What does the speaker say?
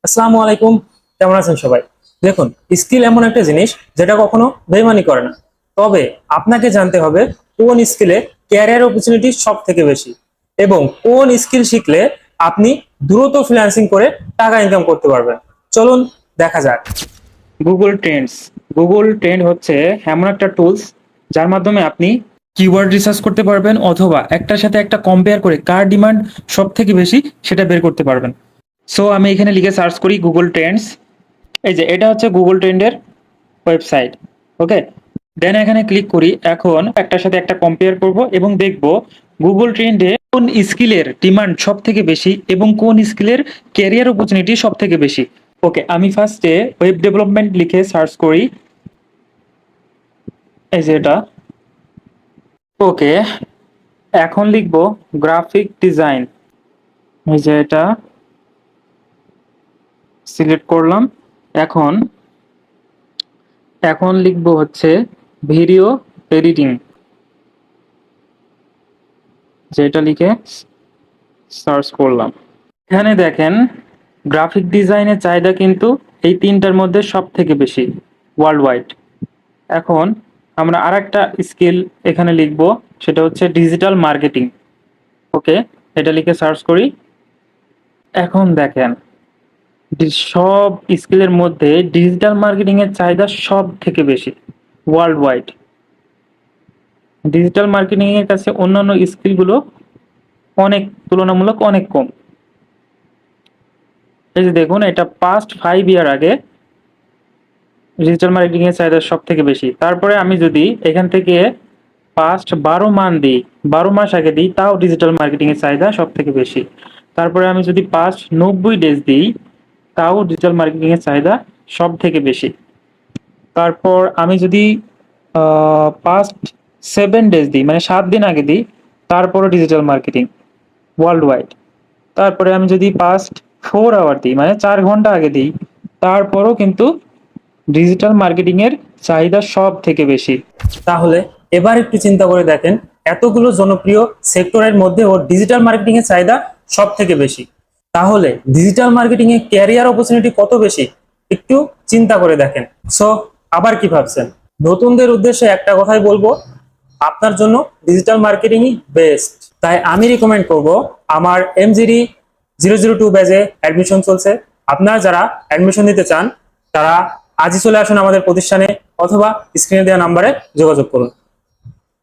আসসালামু আলাইকুম। কেমন আছেন সবাই? দেখুন, স্কিল এমন একটা জিনিস যেটা কখনো বেইমানি করে না। তবে আপনাকে জানতে হবে কোন স্কিলে ক্যারিয়ার অপরচুনিটি সব থেকে বেশি এবং কোন স্কিল শিখলে আপনি দ্রুত ফ্রিল্যান্সিং করে টাকা ইনকাম করতে পারবেন। চলুন দেখা যাক। Google Trends. গুগল ট্রেন্ড হচ্ছে এমন একটা টুলস যার মাধ্যমে আপনি কিওয়ার্ড রিসার্চ করতে পারবেন অথবা একটার সাথে একটা কম্পেয়ার করে কার ডিমান্ড সব থেকে বেশি সেটা বের করতে পারবেন। সো আমি এখানে লিখে সার্চ করি গুগল ট্রেন্ডস। এই যে এটা হচ্ছে গুগল ট্রেন্ডের ওয়েবসাইট। ওকে, দেন এখানে ক্লিক করি। এখন একটার সাথে একটা কম্পেয়ার করব এবং দেখব গুগল ট্রেন্ডে কোন স্কিলের ডিমান্ড সব থেকে বেশি এবং কোন স্কিলের ক্যারিয়ার অপরচুনিটি সব থেকে বেশি। ওকে, আমি ফার্স্টে ওয়েব ডেভেলপমেন্ট লিখে সার্চ করি। এই যে এটা। ওকে, এখন লিখব গ্রাফিক ডিজাইন। এই যে এটা সিলেক্ট করলাম। এখন এখন লিখব হচ্ছে ভিডিও এডিটিং। যেটা লিখে সার্চ করলাম। এখানে দেখেন গ্রাফিক ডিজাইনের চাহিদা কিন্তু এই তিনটার মধ্যে সব থেকে বেশি ওয়ার্ল্ড ওয়াইড। এখন আমরা আরেকটা স্কিল এখানে লিখব, সেটা হচ্ছে ডিজিটাল মার্কেটিং। ওকে, এটা লিখে সার্চ করি। এখন দেখেন সব স্কিলের মধ্যে ডিজিটাল মার্কেটিং এর চাহিদা সব থেকে বেশি ওয়ার্ল্ড ওয়াইড। ডিজিটাল মার্কেটিং এর কাছে অন্যান্য স্কিলগুলো অনেক তুলনামূলক অনেক কম। এই যে দেখুন, এটা পাস্ট 5 ইয়ার আগে ডিজিটাল মার্কেটিং এর চাহিদা সব থেকে বেশি। তারপরে আমি যদি এখান থেকে পাস্ট 12 মাস দিই, 12 মাস আগে দিই, তাও ডিজিটাল মার্কেটিং এর চাহিদা সব থেকে বেশি। তারপরে আমি যদি পাস্ট 90 ডেজ দিই, তাও ডিজিটাল মার্কেটিং এর চাহিদা সব থেকে বেশি। তারপর আমি যদি পাস্ট 7 ডেজ দিই, মানে 7 দিন আগে দিই, তারপরও ডিজিটাল মার্কেটিং ওয়ার্ল্ড ওয়াইড। তারপরে আমি যদি পাস্ট 4 আওয়ার দিই, মানে 4 ঘন্টা আগে দিই, তারপরও কিন্তু ডিজিটাল মার্কেটিং এর চাহিদা সব থেকে বেশি। তাহলে এবার একটু চিন্তা করে দেখেন, এতগুলো জনপ্রিয় সেক্টরের মধ্যে ও ডিজিটাল মার্কেটিং এর চাহিদা সব থেকে বেশি। তাহলে ডিজিটাল মার্কেটিং এ ক্যারিয়ার অপরচুনিটি কত বেশি একটু চিন্তা করে দেখেন। সো আবার কি ভাবছেন? নতুনদের উদ্দেশ্যে একটা কথাই বলবো, আপনার জন্য ডিজিটাল মার্কেটিংই বেস্ট। তাই আমি রিকমেন্ড করব, আমার MGD 002 ব্যাচে অ্যাডমিশন চলছে। আপনারা যারা অ্যাডমিশন নিতে চান তারা আজই চলে আসুন আমাদের প্রতিষ্ঠানে অথবা স্ক্রিনে দেওয়া নাম্বারে যোগাযোগ করুন।